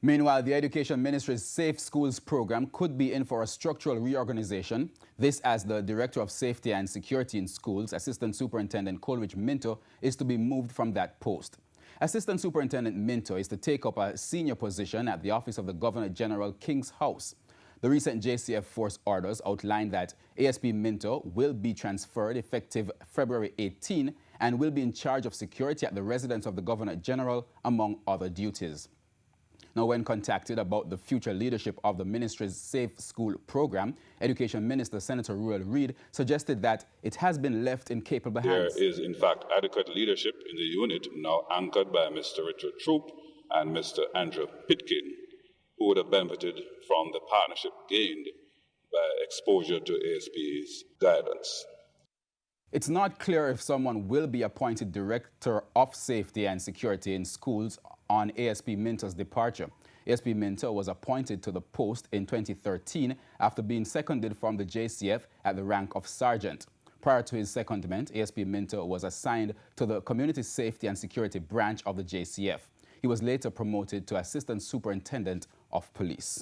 Meanwhile, the Education Ministry's Safe Schools program could be in for a structural reorganization. This as the Director of Safety and Security in Schools, Assistant Superintendent Coleridge Minto, is to be moved from that post. Assistant Superintendent Minto is to take up a senior position at the Office of the Governor General King's House. The recent JCF Force orders outline that ASP Minto will be transferred effective February 18 and will be in charge of security at the residence of the Governor General, among other duties. Now, when contacted about the future leadership of the ministry's Safe School program, Education Minister Senator Ruel Reid suggested that it has been left in capable hands. There is, in fact, adequate leadership in the unit, now anchored by Mr. Richard Troop and Mr. Andrew Pitkin, who would have benefited from the partnership gained by exposure to ASP's guidance. It's not clear if someone will be appointed Director of Safety and Security in Schools on ASP Minto's departure. ASP Minto was appointed to the post in 2013 after being seconded from the JCF at the rank of Sergeant. Prior to his secondment, ASP Minto was assigned to the Community Safety and Security branch of the JCF. He was later promoted to Assistant Superintendent of Police.